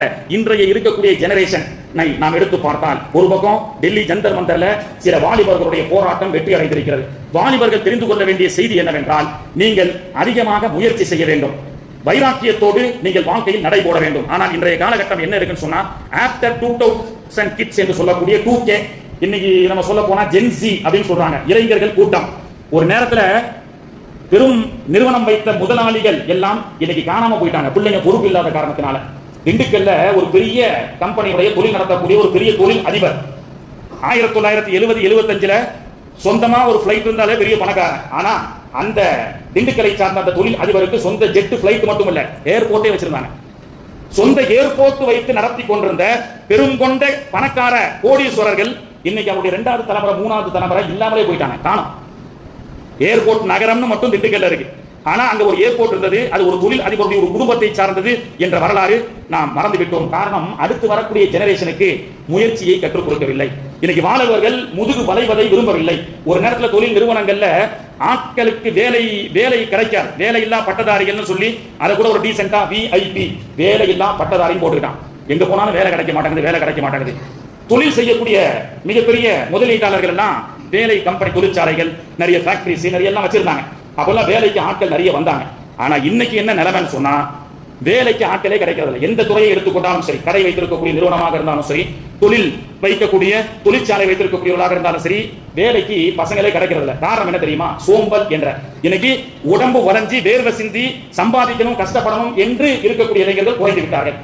இன்றைய இருக்கக்கூடிய ஜெனரேஷன் நாம் எடுத்து பார்த்தால் ஒரு பக்கம் டெல்லி ஜந்தர் மந்தர்ல சில வாலிபர்களுடைய போராட்டம் வெற்றி அடைந்திருக்கிறது. வாலிபர்கள் தெரிந்து கொள்ள வேண்டிய செய்தி என்னவென்றால், நீங்கள் அதிகமாக முயற்சி செய்ய வேண்டும், வைராக்கியத்தோடு நீங்கள் வாழ்க்கையில் நடைபோட வேண்டும். ஆனால் இன்றைய காலகட்டம் என்ன இருக்குன்னு சொன்னா, ஆஃப்டர் 2000 கிட்ஸ் என்று சொல்லக்கூடிய 2K, இன்னைக்கு நம்ம சொல்ல போனா ஜென்சி அப்படின்னு சொல்றாங்க, இளைஞர்கள் கூட்டம். ஒரு நேரத்துல பெரும் நிறுவனம் வைத்த முதலாளிகள் எல்லாம் இன்னைக்கு காணாம போயிட்டாங்க, பிள்ளைங்க பொறுப்பு இல்லாத காரணத்தினால. திண்டுக்கல்ல ஒரு பெரிய கம்பெனியுடைய தொழில் நடத்தக்கூடிய ஒரு பெரிய தொழில் அதிபர் 1970-75 சொந்தமா ஒரு பிளைட் இருந்தாலே பெரிய பணக்காரன். ஆனா அந்த திண்டுக்கலை சார்ந்த அந்த தொழில் அதிபருக்கு சொந்த ஜெட் பிளைட் மட்டும் இல்ல, ஏர்போர்ட்டே வச்சிருந்தாங்க. சொந்த ஏர்போர்ட் வைத்து நடத்தி கொண்டிருந்த பெருங்கொண்ட பணக்கார கோடீஸ்வரர்கள் இன்னைக்கு அவருடைய 2வது தலைமுறை 3வது தலைமுறை இல்லாமலே போயிட்டாங்க, காணோம். ஏர்போர்ட் நகரம்னு மட்டும் திண்டுக்கல்ல இருக்கு. ஆனா அங்க ஒரு ஏர்போர்ட் இருந்தது, அது ஒரு தொழில் அதிபருடைய ஒரு குடும்பத்தை சார்ந்தது என்ற வரலாறு நாம் மறந்து விட்டோம். காரணம், அடுத்து வரக்கூடிய ஜெனரேஷனுக்கு முயற்சியை கற்றுக் கொடுக்கவில்லை. இன்னைக்கு மாணவர்கள் முதுகு வளைவதை விரும்பவில்லை. ஒரு நேரத்தில் தொழில் நிறுவனங்கள்ல ஆட்களுக்கு வேலை கிடைக்காது, வேலை இல்லா பட்டதாரிகள்னு சொல்லி அதை கூட ஒரு டீசென்டா VIP வேலை இல்லா பட்டதாரின்னு போட்டுக்கிட்டான். எங்க போனாலும் வேலை கிடைக்க மாட்டேங்குது. தொழில் செய்யக்கூடிய மிகப்பெரிய முதலீட்டாளர்கள் எல்லாம் வேலை கம்பெனி, தொழிற்சாலைகள், நிறைய ஃபேக்டரிஸ் நிறைய எல்லாம் வச்சிருந்தாங்க. அப்பெல்லாம் வேலைக்கு ஆட்கள் நிறைய வந்தாங்க. ஆனா இன்னைக்கு என்ன நிலைமைன்னு சொன்னா, வேலைக்கு ஆட்களே கிடைக்கிறது. எந்த துறையை எடுத்துக்கொண்டாலும் சரி, கடை வைத்திருக்கக்கூடிய நிறுவனமாக இருந்தாலும் சரி, தொழில் வைக்கக்கூடிய தொழிற்சாலை வைத்திருக்கக்கூடியவர்களாக இருந்தாலும் சரி, வேலைக்கு பசங்களே கிடைக்கிறது. காரணம் என்ன தெரியுமா? சோம்பல் என்ற. இன்னைக்கு உடம்பு வளைஞ்சி வேர்வை சிந்தி சம்பாதிக்கணும், கஷ்டப்படணும் என்று இருக்கக்கூடிய இளைஞர்கள் குறைந்து விட்டார்கள்.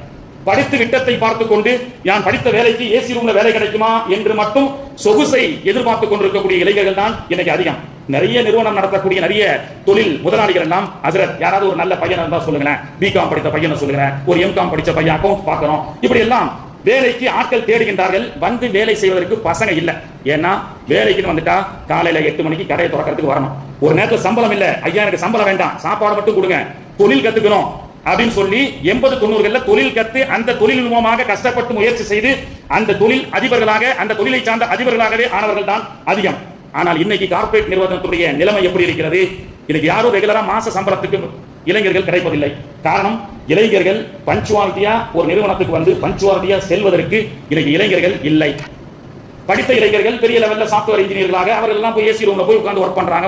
படித்து விட்டத்தை பார்த்துக் கொண்டு நான் படித்த வேலைக்கு ஏசி ரூம்ல வேலை கிடைக்குமா என்று மட்டும் சொகுசை எதிர்பார்த்துக் கொண்டிருக்கக்கூடிய இளைஞர்கள் தான் இன்னைக்கு அதிகம். நிறைய நிறுவனம் நடத்தக்கூடிய நிறைய தொழில் முதலாளிகள் எல்லாம், ஹசரத் யாராவது ஒரு நல்ல பையன் இருந்தா சொல்லுங்களேன், பிகாம் படித்த பையனை சொல்லுங்களேன், ஒரு எம்காம் படிச்ச பையன் அக்கௌண்ட் பார்க்கணும், இப்படி எல்லாம் வேலைக்கு ஆட்கள் தேடுகின்றார்கள். வந்து வேலை செய்வதற்கு பசங்க இல்ல. ஏன்னா வேலைக்குன்னு வந்துட்டா காலையில 8 மணிக்கு கடையை திறக்கிறதுக்கு வரணும். ஒரு நேரத்தில் சம்பளம் இல்ல, ஐயா எனக்கு சம்பளம் வேண்டாம், சாப்பாடு மட்டும் கொடுங்க, தொழில் கத்துக்கணும் அப்படின்னு சொல்லி 80-90களில் தொழில் கத்து அந்த தொழில் மூலமாக கஷ்டப்பட்டு முயற்சி செய்து அந்த தொழில் அதிபர்களாக, அந்த தொழிலை சார்ந்த அதிபர்களாகவே ஆனவர்கள் தான் அதிகம். ஆனால் இன்னைக்கு கார்ப்பரேட் நிறுவனத்துடைய நிலைமை எப்படி இருக்கிறது? இன்னைக்கு யாரும் ரெகுலரா மாச சம்பளத்துக்கு இளைஞர்கள் கிடைப்பதில்லை. காரணம், இளைஞர்கள் பஞ்சுவாலிட்டியா ஒரு நிறுவனத்துக்கு வந்து பஞ்சுவாலிட்டியா செல்வதற்கு இன்னைக்கு இளைஞர்கள் இல்லை. படித்த இளைஞர்கள் பெரிய லெவல்ல சாப்ட்வேர் இன்ஜினியர்களாக அவர்கள் எல்லாம் போய் ஏசி ரூம்ல போய் உட்கார்ந்து ஒர்க் பண்றாங்க.